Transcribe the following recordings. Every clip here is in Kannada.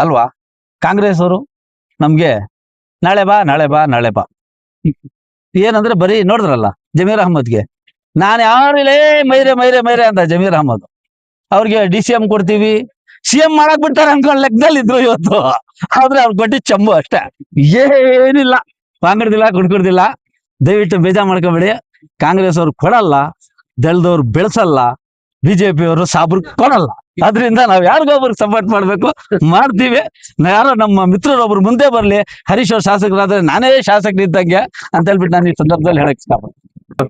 ಅಲ್ವಾ? ಕಾಂಗ್ರೆಸ್ ಅವರು ನಮ್ಗೆ ನಾಳೆ ಬಾ ನಾಳೆ ಬಾ ನಾಳೆ ಬಾ ಏನಂದ್ರೆ ಬರೀ ನೋಡಿದ್ರಲ್ಲ ಜಮೀರ್ ಅಹಮದ್ಗೆ ನಾನು ಯಾರಿಲ್ಲೇ ಮೈರೆ ಮೈರೆ ಮೈರೆ ಅಂತ ಜಮೀರ್ ಅಹಮದ್ ಅವ್ರಿಗೆ DCM ಕೊಡ್ತೀವಿ, CM ಮಾಡಕ್ ಬಿಡ್ತಾರೆ ಅನ್ಕೊಂಡ್ ಲೆಕ್ಕದಲ್ಲಿ ಇದ್ರು ಇವತ್ತು. ಆದ್ರೆ ಅವ್ರು ಕೊಟ್ಟಿ ಚಂಬು ಅಷ್ಟೇ, ಏನಿಲ್ಲ, ಪಾಂಗಡ್ದಿಲ್ಲ ಕುಡ್ಕೊಡ್ದಿಲ್ಲ. ದಯವಿಟ್ಟು ಬೇಜಾರ್ ಮಾಡ್ಕೊಬೇಡಿ. ಕಾಂಗ್ರೆಸ್ ಅವ್ರು ಕೊಡಲ್ಲ, ದಳದವ್ರು ಬೆಳೆಸಲ್ಲ, BJP ಅವರು ಸಾಬ್ರು ಕೊಡಲ್ಲ. ಅದರಿಂದ ನಾವ್ ಯಾರಿಗೊಬ್ರಿಗೆ ಸಪೋರ್ಟ್ ಮಾಡ್ಬೇಕು, ಮಾಡ್ತೀವಿ. ಯಾರೋ ನಮ್ಮ ಮಿತ್ರರೊಬ್ರು ಮುಂದೆ ಬರ್ಲಿ, ಹರೀಶ್ ಅವ್ರ ಶಾಸಕರಾದ್ರೆ ನಾನೇ ಶಾಸಕರಿದ್ದಂಗೆ ಅಂತ ಹೇಳ್ಬಿಟ್ಟು ನಾನು ಈ ಸಂದರ್ಭದಲ್ಲಿ ಹೇಳಕ್ ಇಷ್ಟಪಡ್ತೀನಿ.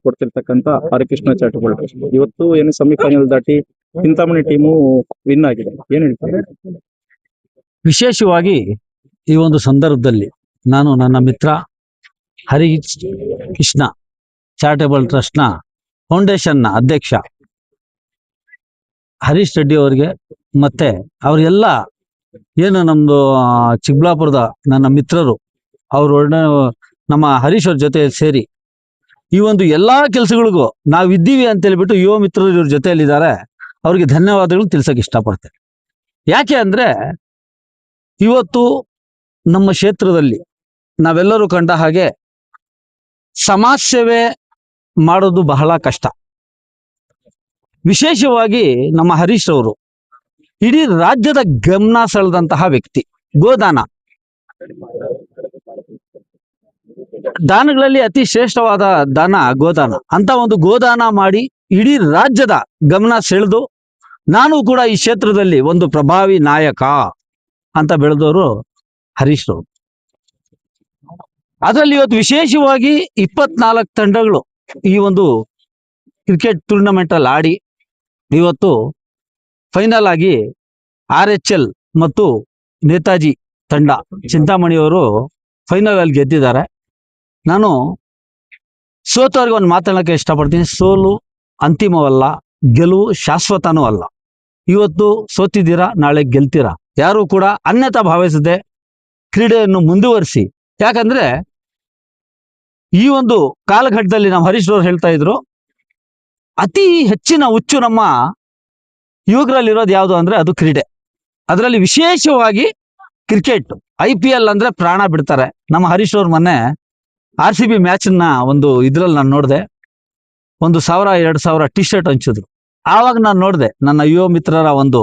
ಕೊಡ್ತಿರ್ತಕ್ಕಂಥ ಹರಿಕೃಷ್ಣ ಚಾಟುಗಳ ಇವತ್ತು ಏನು ಸೆಮಿಫೈನಲ್ ದಾಟಿ ಚಿಂತಾಮಣಿ ಟೀಮು ವಿನ್ ಆಗಿದೆ, ಏನ್ ಹೇಳ್ತಾರೆ? ವಿಶೇಷವಾಗಿ ಈ ಒಂದು ಸಂದರ್ಭದಲ್ಲಿ ನಾನು ನನ್ನ ಮಿತ್ರ ಹರಿಕೃಷ್ಣ ಚಾರಿಟೇಬಲ್ ಟ್ರಸ್ಟ್ ನ ಫೌಂಡೇಶನ್ ನ ಅಧ್ಯಕ್ಷ ಹರೀಶ್ ರೆಡ್ಡಿ ಅವರಿಗೆ ಮತ್ತೆ ಅವರೆಲ್ಲ ಏನು ನಮ್ದು ಚಿಕ್ಕಬಳ್ಳಾಪುರದ ನನ್ನ ಮಿತ್ರರು ಅವ್ರ ನಮ್ಮ ಹರೀಶ್ ಅವ್ರ ಜೊತೆ ಸೇರಿ ಈ ಒಂದು ಎಲ್ಲಾ ಕೆಲಸಗಳಿಗೂ ನಾವಿದ್ದೀವಿ ಅಂತ ಹೇಳ್ಬಿಟ್ಟು ಯುವ ಮಿತ್ರರು ಇವ್ರ ಜೊತೆಯಲ್ಲಿದ್ದಾರೆ. ಅವ್ರಿಗೆ ಧನ್ಯವಾದಗಳು ತಿಳಿಸಕ್ ಇಷ್ಟಪಡ್ತೇನೆ. ಯಾಕೆ ಅಂದ್ರೆ ಇವತ್ತು ನಮ್ಮ ಕ್ಷೇತ್ರದಲ್ಲಿ ನಾವೆಲ್ಲರೂ ಕಂಡ ಹಾಗೆ ಸಮಾಜ ಸೇವೆ ಮಾಡೋದು ಬಹಳ ಕಷ್ಟ. ವಿಶೇಷವಾಗಿ ನಮ್ಮ ಹರೀಶ್ ಅವರು ಇಡೀ ರಾಜ್ಯದ ಗಮನ ಸೆಳೆದಂತಹ ವ್ಯಕ್ತಿ. ಗೋದಾನ ದಾನಗಳಲ್ಲಿ ಅತಿ ಶ್ರೇಷ್ಠವಾದ ದಾನ ಗೋದಾನ. ಅಂತ ಒಂದು ಗೋದಾನ ಮಾಡಿ ಇಡೀ ರಾಜ್ಯದ ಗಮನ ಸೆಳೆದು ನಾನು ಕೂಡ ಈ ಕ್ಷೇತ್ರದಲ್ಲಿ ಒಂದು ಪ್ರಭಾವಿ ನಾಯಕ ಅಂತ ಬೆಳೆದವರು ಹರೀಶ್ ಅವರು. ಅದರಲ್ಲಿ ಇವತ್ತು ವಿಶೇಷವಾಗಿ 24 ತಂಡಗಳು ಈ ಒಂದು ಕ್ರಿಕೆಟ್ ಟೂರ್ನಮೆಂಟ್ ಅಲ್ಲಿ ಆಡಿ ಇವತ್ತು ಫೈನಲ್ ಆಗಿ RHL ಮತ್ತು ನೇತಾಜಿ ತಂಡ ಚಿಂತಾಮಣಿಯವರು ಫೈನಲ್ ಅಲ್ಲಿ ಗೆದ್ದಿದ್ದಾರೆ. ನಾನು ಸೋತವ್ರಿಗೆ ಒಂದು ಮಾತಾಡೋಕೆ ಇಷ್ಟಪಡ್ತೀನಿ. ಸೋಲು ಅಂತಿಮವಲ್ಲ, ಗೆಲುವು ಶಾಶ್ವತನೂ ಅಲ್ಲ. ಇವತ್ತು ಸೋತಿದ್ದೀರಾ, ನಾಳೆ ಗೆಲ್ತೀರಾ. ಯಾರು ಕೂಡ ಅನ್ಯತಾ ಭಾವಿಸದೆ ಕ್ರೀಡೆಯನ್ನು ಮುಂದುವರಿಸಿ. ಯಾಕಂದ್ರೆ ಈ ಒಂದು ಕಾಲಘಟ್ಟದಲ್ಲಿ ನಮ್ಮ ಹರೀಶ್ ಅವರು ಹೇಳ್ತಾ ಇದ್ರು, ಅತಿ ಹೆಚ್ಚಿನ ಹುಚ್ಚು ನಮ್ಮ ಯುವಕರಲ್ಲಿರೋದು ಯಾವುದು ಅಂದ್ರೆ ಅದು ಕ್ರೀಡೆ. ಅದರಲ್ಲಿ ವಿಶೇಷವಾಗಿ ಕ್ರಿಕೆಟ್. IPL ಅಂದ್ರೆ ಪ್ರಾಣ ಬಿಡ್ತಾರೆ. ನಮ್ಮ ಹರೀಶ್ ಅವ್ರ ಮೊನ್ನೆ RCB ಮ್ಯಾಚ್ ನ ಒಂದು ಇದ್ರಲ್ಲಿ ನಾನು ನೋಡಿದೆ, 1000-2000 ಟಿ ಶರ್ಟ್ ಹಂಚಿದ್ರು. ಆವಾಗ ನಾನು ನೋಡಿದೆ ನನ್ನ ಯುವ ಮಿತ್ರರ ಒಂದು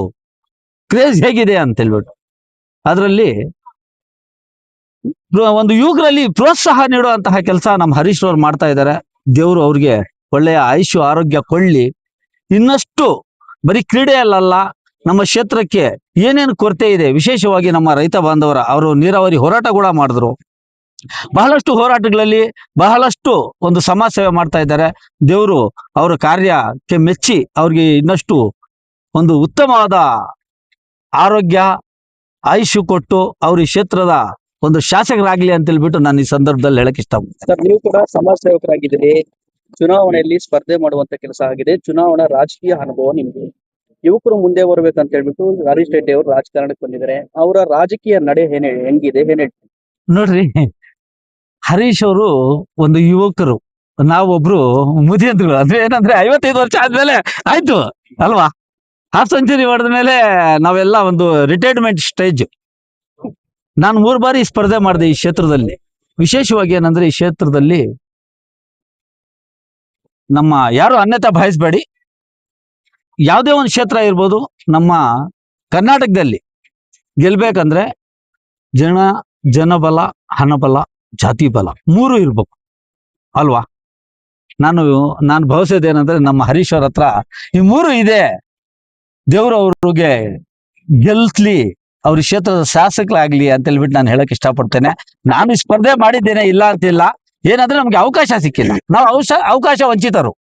ಕ್ರೇಜ್ ಹೇಗಿದೆ ಅಂತ ಹೇಳ್ಬಿಟ್ಟು. ಅದರಲ್ಲಿ ಒಂದು ಯುವಕರಲ್ಲಿ ಪ್ರೋತ್ಸಾಹ ನೀಡುವಂತಹ ಕೆಲಸ ನಮ್ಮ ಹರೀಶ್ ಅವ್ರು ಮಾಡ್ತಾ ಇದ್ದಾರೆ. ದೇವರು ಅವ್ರಿಗೆ ಒಳ್ಳೆಯ ಆಯುಷ್ಯ ಆರೋಗ್ಯ ಕೊಳ್ಳಿ. ಇನ್ನಷ್ಟು ಬರೀ ಕ್ರೀಡೆಯಲ್ಲ, ನಮ್ಮ ಕ್ಷೇತ್ರಕ್ಕೆ ಏನೇನು ಕೊರತೆ ಇದೆ, ವಿಶೇಷವಾಗಿ ನಮ್ಮ ರೈತ ಬಾಂಧವರ ಅವರು ನೀರಾವರಿ ಹೋರಾಟ ಕೂಡ ಮಾಡಿದ್ರು. ಬಹಳಷ್ಟು ಹೋರಾಟಗಳಲ್ಲಿ ಬಹಳಷ್ಟು ಒಂದು ಸಮಾಜ ಸೇವೆ ಮಾಡ್ತಾ ಇದ್ದಾರೆ. ದೇವರು ಅವರ ಕಾರ್ಯಕ್ಕೆ ಮೆಚ್ಚಿ ಅವ್ರಿಗೆ ಇನ್ನಷ್ಟು ಒಂದು ಉತ್ತಮವಾದ ಆರೋಗ್ಯ ಆಯುಷ್ಯ ಕೊಟ್ಟು ಅವ್ರ ಈ ಕ್ಷೇತ್ರದ ಒಂದು ಶಾಸಕರಾಗ್ಲಿ ಅಂತ ಹೇಳ್ಬಿಟ್ಟು ನಾನು ಈ ಸಂದರ್ಭದಲ್ಲಿ ಹೇಳಕ್ ಇಷ್ಟಪಡ್ತೀನಿ. ಸರ್, ನೀವು ಕೂಡ ಸಮಾಜ ಸೇವಕರಾಗಿದ್ದೀರಿ, ಚುನಾವಣೆಯಲ್ಲಿ ಸ್ಪರ್ಧೆ ಮಾಡುವಂತ ಕೆಲಸ ಆಗಿದೆ, ಚುನಾವಣಾ ರಾಜಕೀಯ ಅನುಭವ ನಿಮ್ಗೆ. ಯುವಕರು ಮುಂದೆ ಬರ್ಬೇಕಂತ ಹೇಳ್ಬಿಟ್ಟು ಹರೀಶ್ ರೆಡ್ಡಿ ಅವರು ರಾಜಕಾರಣಕ್ಕೆ ಬಂದಿದ್ದಾರೆ. ಅವರ ರಾಜಕೀಯ ನಡೆ ಹೆಂಗಿದೆ, ಏನ್ ಹೇಳ್ತೀವಿ? ನೋಡ್ರಿ, ಹರೀಶ್ ಅವರು ಒಂದು ಯುವಕರು, ನಾವೊಬ್ರು ಮುದಿಯಂತರು. ಅಂದ್ರೆ ಏನಂದ್ರೆ 55 ವರ್ಷ ಆದ್ಮೇಲೆ ಆಯ್ತು ಅಲ್ವಾ, ಹಾಫ್ ಸೆಂಚುರಿ ಹೊಡೆದ ಮೇಲೆ ನಾವೆಲ್ಲ ಒಂದು ರಿಟೈರ್ಮೆಂಟ್ ಸ್ಟೇಜ್. ನಾನು 3 ಬಾರಿ ಸ್ಪರ್ಧೆ ಮಾಡಿದೆ ಈ ಕ್ಷೇತ್ರದಲ್ಲಿ. ವಿಶೇಷವಾಗಿ ಏನಂದ್ರೆ ಈ ಕ್ಷೇತ್ರದಲ್ಲಿ ನಮ್ಮ ಯಾರು ಅನ್ಯತಾ ಭಾವಿಸ್ಬೇಡಿ, ಯಾವುದೇ ಒಂದು ಕ್ಷೇತ್ರ ಇರ್ಬೋದು, ನಮ್ಮ ಕರ್ನಾಟಕದಲ್ಲಿ ಗೆಲ್ಬೇಕಂದ್ರೆ ಜನಬಲ, ಹಣಬಲ, ಜಾತಿ ಬಲ 3 ಇರ್ಬೇಕು ಅಲ್ವಾ. ನಾನು ಭಾವಿಸೋದೇನಂದ್ರೆ ನಮ್ಮ ಹರೀಶ್ ಅವ್ರ ಹತ್ರ ಈ 3 ಇದೆ. ದೇವರು ಅವ್ರಿಗೆ ಗೆಲ್ಸ್ಲಿ, ಅವ್ರ ಕ್ಷೇತ್ರದ ಶಾಸಕರಾಗ್ಲಿ ಅಂತ ಹೇಳ್ಬಿಟ್ಟು ನಾನು ಹೇಳಕ್ ಇಷ್ಟಪಡ್ತೇನೆ. ನಾನು ಸ್ಪರ್ಧೆ ಮಾಡಿದ್ದೇನೆ, ಇಲ್ಲ ಅಂತಿಲ್ಲ. ಏನಂದ್ರೆ ನಮ್ಗೆ ಅವಕಾಶ ಸಿಕ್ಕಿಲ್ಲ, ನಾವು ಅವಕಾಶ ವಂಚಿತರು.